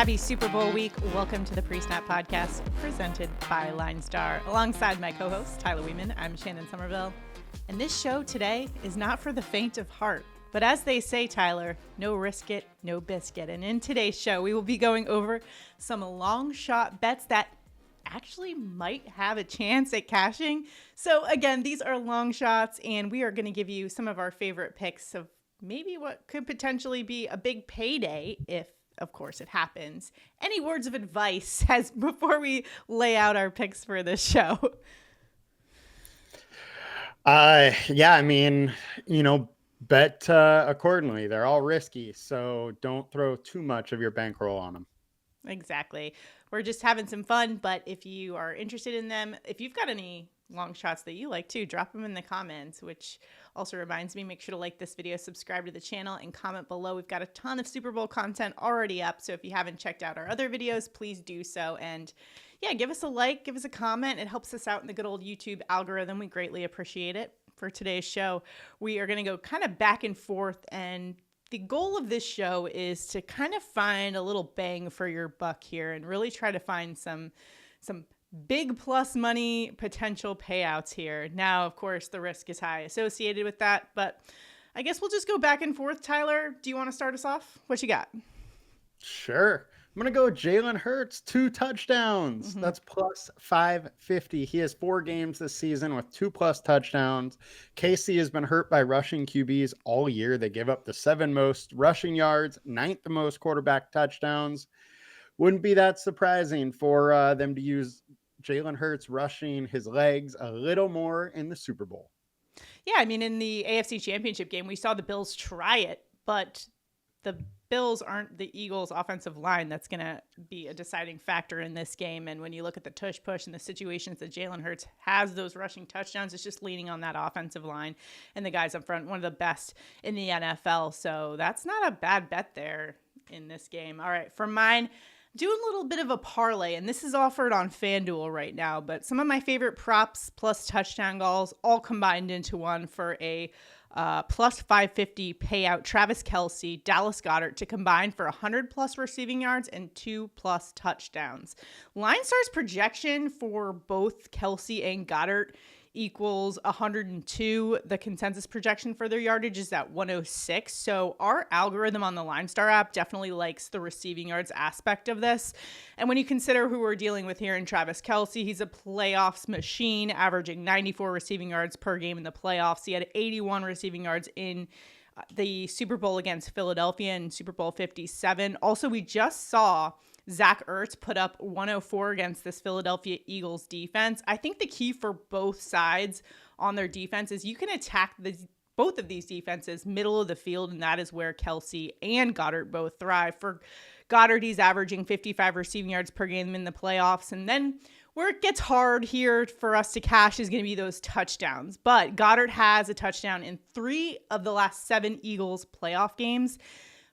Happy Super Bowl week. Welcome to the Pre-Snap Podcast presented by LineStar. Alongside my co-host, Tyler Weeman, I'm Shannon Somerville. And this show today is not for the faint of heart. But as they say, Tyler, no risk it, no biscuit. And in today's show, we will be going over some long shot bets that actually might have a chance at cashing. So again, these are long shots, and we are going to give you some of our favorite picks of maybe what could potentially be a big payday if, of course, it happens. Any words of advice before we lay out our picks for this show? Bet accordingly. They're all risky, so don't throw too much of your bankroll on them. Exactly. We're just having some fun, but if you are interested in them, if you've got any long shots that you like too, drop them in the comments, which also reminds me, make sure to like this video, subscribe to the channel, and comment below. We've got a ton of Super Bowl content already up, so if you haven't checked out our other videos, please do so. And yeah, give us a like, give us a comment. It helps us out in the good old YouTube algorithm. We greatly appreciate it. For today's show, we are going to go kind of back and forth, and the goal of this show is to kind of find a little bang for your buck here and really try to find some big plus money potential payouts here. Now, of course, the risk is high associated with that, but I guess we'll just go back and forth. Tyler, do you want to start us off? What you got? Sure. I'm going to go Jalen Hurts, 2 touchdowns. That's plus 550. He has 4 games this season with 2+ touchdowns. Kelce has been hurt by rushing QBs all year. They give up the 7 most rushing yards, 9th most quarterback touchdowns. Wouldn't be that surprising for them to use Jalen Hurts rushing his legs a little more in the Super Bowl. Yeah, I mean, in the AFC Championship game, we saw the Bills try it, but the Bills aren't the Eagles' offensive line that's going to be a deciding factor in this game. And when you look at the tush push and the situations that Jalen Hurts has those rushing touchdowns, it's just leaning on that offensive line and the guys up front, one of the best in the NFL. So that's not a bad bet there in this game. All right, for mine, doing a little bit of a parlay, and this is offered on FanDuel right now, but some of my favorite props plus touchdown goals all combined into one for a plus 550 payout. Travis Kelce, Dallas Goedert to combine for 100+ receiving yards and 2+ touchdowns. LineStar's projection for both Kelce and Goedert equals 102. The consensus projection for their yardage is at 106. So our algorithm on the LineStar app definitely likes the receiving yards aspect of this. And when you consider who we're dealing with here in Travis Kelce, he's a playoffs machine, averaging 94 receiving yards per game in the playoffs. He had 81 receiving yards in the Super Bowl against Philadelphia in Super Bowl 57. Also, we just saw Zach Ertz put up 104 against this Philadelphia Eagles defense. I think the key for both sides on their defense is you can attack both of these defenses middle of the field, and that is where Kelce and Goedert both thrive. For Goedert, he's averaging 55 receiving yards per game in the playoffs, and then where it gets hard here for us to cash is going to be those touchdowns. But Goedert has a touchdown in 3 of the last 7 Eagles playoff games.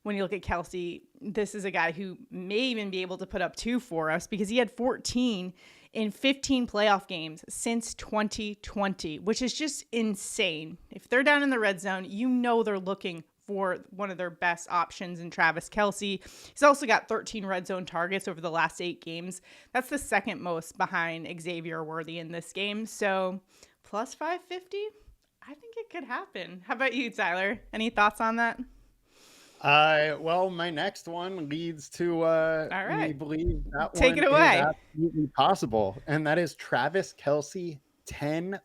When you look at Kelce, this is a guy who may even be able to put up 2 for us because he had 14 in 15 playoff games since 2020, which is just insane. If they're down in the red zone, you know they're looking for one of their best options in Travis Kelce. He's also got 13 red zone targets over the last 8 games. That's the second most behind Xavier Worthy in this game. So plus 550, I think it could happen. How about you, Tyler? Any thoughts on that? Well, my next one leads to all right. we believe that Take one it away. is absolutely possible, and that is Travis Kelce 10+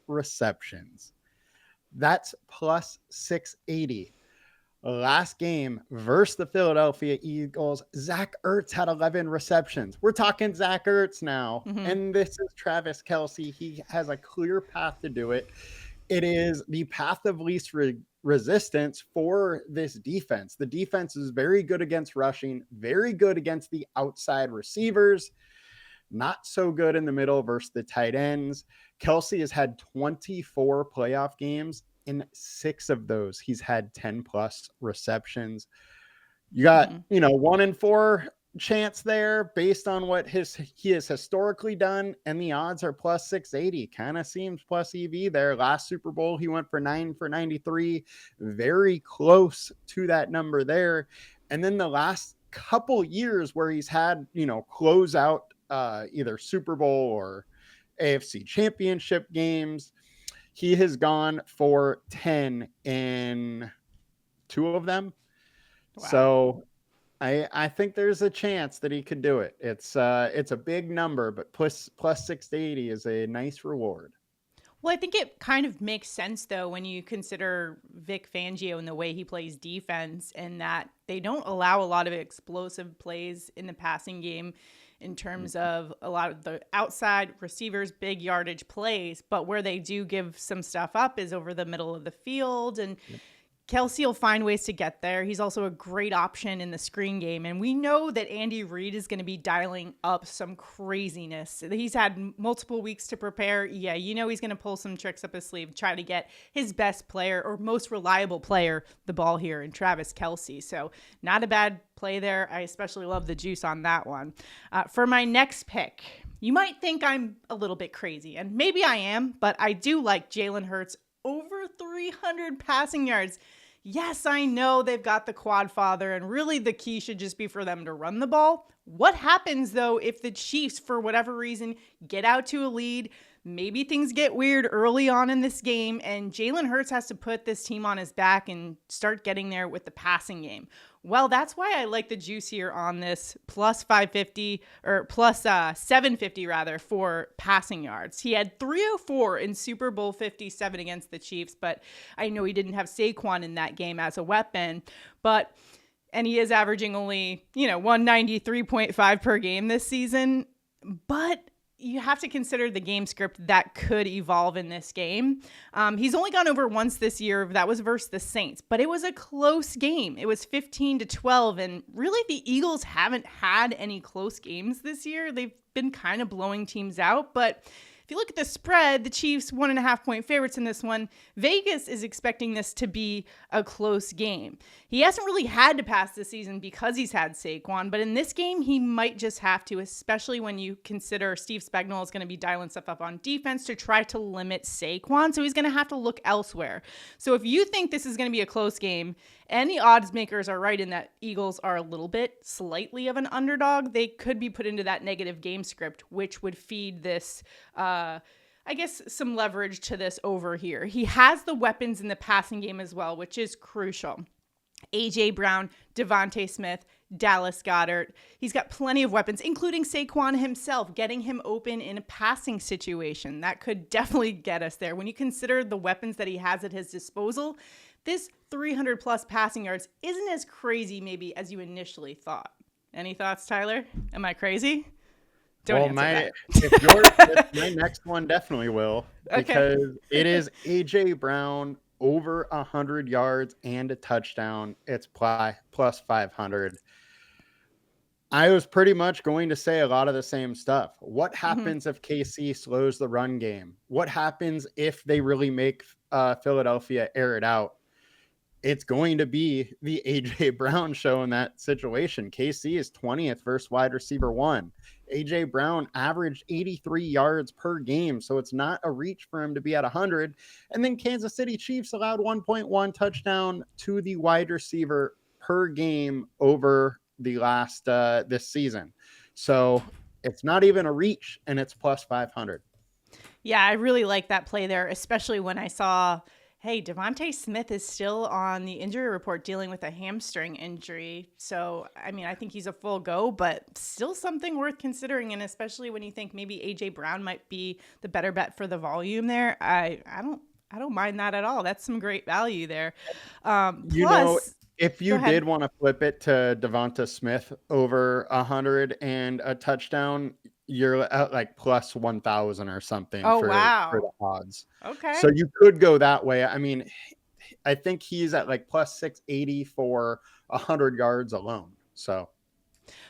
receptions. That's plus 680. Last game versus the Philadelphia Eagles, Zach Ertz had 11 receptions. We're talking Zach Ertz now, and this is Travis Kelce. He has a clear path to do it. It is the path of least resistance for this defense. The defense is very good against rushing, very good against the outside receivers, not so good in the middle versus the tight ends. Kelce has had 24 playoff games. In 6 of those, he's had 10+ receptions. You got, 1 in 4 chance there based on what he has historically done, and the odds are plus 680. Kind of seems plus EV there. Last Super Bowl, he went for 9 for 93, very close to that number there. And then the last couple years where he's had, close out either Super Bowl or AFC championship games. He has gone for 10 in 2 of them. Wow. So I think there's a chance that he could do it. It's a big number, but plus 680 is a nice reward. Well, I think it kind of makes sense, though, when you consider Vic Fangio and the way he plays defense, and that they don't allow a lot of explosive plays in the passing game in terms of a lot of the outside receivers, big yardage plays. But where they do give some stuff up is over the middle of the field. And Kelce will find ways to get there. He's also a great option in the screen game. And we know that Andy Reid is going to be dialing up some craziness. He's had multiple weeks to prepare. Yeah, he's going to pull some tricks up his sleeve, try to get his best player or most reliable player the ball here in Travis Kelce. So not a bad play there. I especially love the juice on that one. For my next pick, you might think I'm a little bit crazy, and maybe I am, but I do like Jalen Hurts over 300 passing yards. Yes, I know they've got the quad father, and really the key should just be for them to run the ball. What happens, though, if the Chiefs, for whatever reason, get out to a lead? Maybe things get weird early on in this game, and Jalen Hurts has to put this team on his back and start getting there with the passing game. Well, that's why I like the juice here on this plus 550 or plus 750 rather for passing yards. He had 304 in Super Bowl 57 against the Chiefs, but I know he didn't have Saquon in that game as a weapon, and he is averaging only, 193.5 per game this season, but you have to consider the game script that could evolve in this game. He's only gone over once this year. That was versus the Saints, but it was a close game. It was 15-12. And really the Eagles haven't had any close games this year. They've been kind of blowing teams out, but if you look at the spread, the Chiefs 1.5 point favorites in this one. Vegas is expecting this to be a close game. He hasn't really had to pass this season because he's had Saquon, but in this game, he might just have to, especially when you consider Steve Spagnuolo is going to be dialing stuff up on defense to try to limit Saquon, so he's going to have to look elsewhere. So if you think this is going to be a close game, and the odds makers are right in that Eagles are a little bit slightly of an underdog, they could be put into that negative game script, which would feed this, some leverage to this over here. He has the weapons in the passing game as well, which is crucial. A.J. Brown, Devontae Smith, Dallas Goedert. He's got plenty of weapons, including Saquon himself, getting him open in a passing situation. That could definitely get us there. When you consider the weapons that he has at his disposal, this 300-plus passing yards isn't as crazy maybe as you initially thought. Any thoughts, Tyler? Am I crazy? Don't answer that. My next one definitely will, Okay. because it is A.J. Brown over 100 yards and a touchdown. It's plus 500. I was pretty much going to say a lot of the same stuff. What happens if KC slows the run game? What happens if they really make Philadelphia air it out? It's going to be the A.J. Brown show in that situation. KC is 20th versus wide receiver 1. A.J. Brown averaged 83 yards per game, so it's not a reach for him to be at 100. And then Kansas City Chiefs allowed 1.1 touchdown to the wide receiver per game over the last this season. So it's not even a reach, and it's plus 500. Yeah, I really like that play there, especially when I saw, hey, Devontae Smith is still on the injury report dealing with a hamstring injury. So, I think he's a full go, but still something worth considering. And especially when you think maybe A.J. Brown might be the better bet for the volume there. I don't mind that at all. That's some great value there. If you did want to flip it to Devonta Smith over 100 and a touchdown, you're at like plus 1,000 or something for the odds. Okay. So you could go that way. I think he's at like plus 680 for 100 yards alone. So.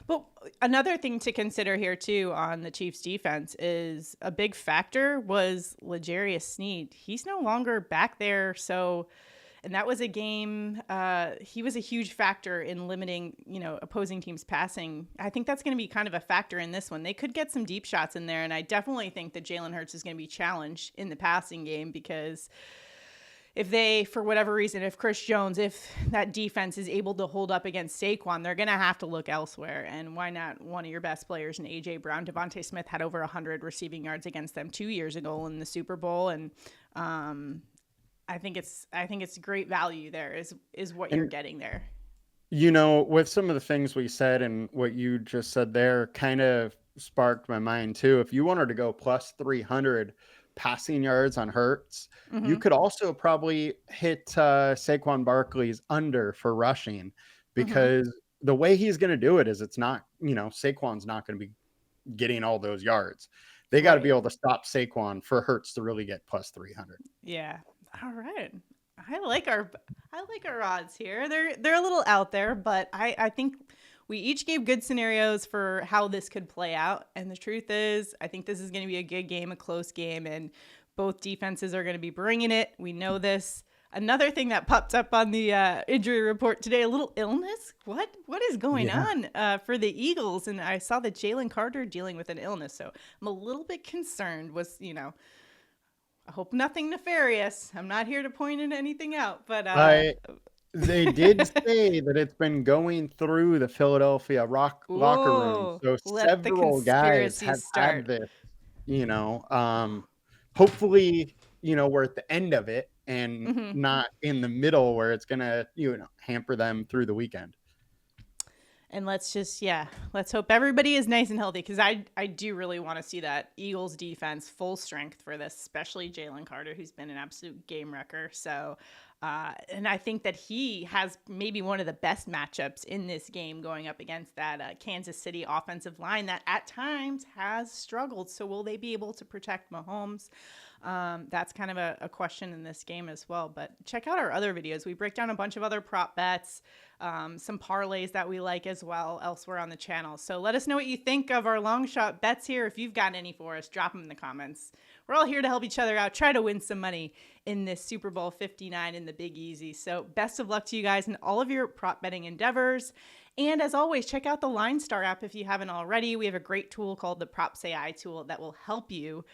But another thing to consider here, too, on the Chiefs defense is a big factor was L'Jarius Sneed. He's no longer back there. And that was a game, he was a huge factor in limiting, opposing teams passing. I think that's going to be kind of a factor in this one. They could get some deep shots in there, and I definitely think that Jalen Hurts is going to be challenged in the passing game because if they, for whatever reason, if Chris Jones, if that defense is able to hold up against Saquon, they're going to have to look elsewhere. And why not one of your best players in A.J. Brown? Devontae Smith had over 100 receiving yards against them 2 years ago in the Super Bowl. And I think it's great value there is what you're getting there. You know, with some of the things we said and what you just said there kind of sparked my mind too. If you wanted to go plus 300 passing yards on Hurts, you could also probably hit Saquon Barkley's under for rushing, because the way he's going to do it is it's not, you know, Saquon's not going to be getting all those yards. They got to be able to stop Saquon for Hurts to really get plus 300. Yeah. All right. I like our odds here. They're a little out there, but I think we each gave good scenarios for how this could play out. And the truth is, I think this is going to be a good game, a close game, and both defenses are going to be bringing it. We know this. Another thing that popped up on the injury report today, a little illness. What is going on for the Eagles? And I saw that Jalen Carter dealing with an illness, so I'm a little bit concerned. I hope nothing nefarious. I'm not here to point anything out, but they did say that it's been going through the Philadelphia locker room. So several guys have had this, you know, hopefully, you know, we're at the end of it and not in the middle where it's going to, you know, hamper them through the weekend. And let's hope everybody is nice and healthy, because I do really want to see that Eagles defense full strength for this, especially Jalen Carter, who's been an absolute game wrecker. So, and I think that he has maybe one of the best matchups in this game going up against that Kansas City offensive line that at times has struggled. So will they be able to protect Mahomes? That's kind of a question in this game as well. But check out our other videos. We break down a bunch of other prop bets, some parlays that we like as well elsewhere on the channel. So let us know what you think of our long shot bets here. If you've got any for us, drop them in the comments. We're all here to help each other out, try to win some money in this Super Bowl 59 in the Big Easy. So best of luck to you guys in all of your prop betting endeavors. And as always, check out the LineStar app if you haven't already. We have a great tool called the PropsAI tool that will help you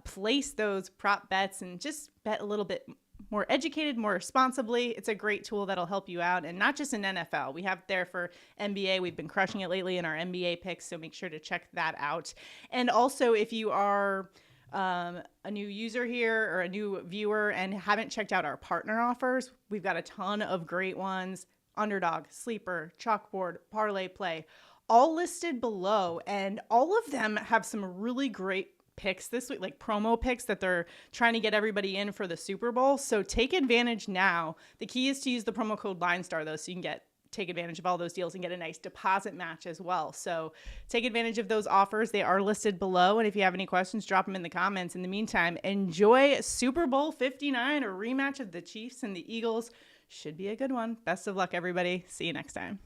place those prop bets and just bet a little bit more educated, more responsibly. It's a great tool that'll help you out, and not just in NFL. We have it there for NBA. We've been crushing it lately in our NBA picks, so make sure to check that out. And also, if you are a new user here or a new viewer and haven't checked out our partner offers, we've got a ton of great ones. Underdog, Sleeper, Chalkboard, ParlayPlay, all listed below, and all of them have some really great picks this week, like promo picks that they're trying to get everybody in for the Super Bowl. So take advantage now. The key is to use the promo code LineStar though, so you can take advantage of all those deals and get a nice deposit match as well. So take advantage of those offers. They are listed below. And if you have any questions, drop them in the comments. In the meantime, enjoy Super Bowl 59, a rematch of the Chiefs and the Eagles. Should be a good one. Best of luck, everybody. See you next time.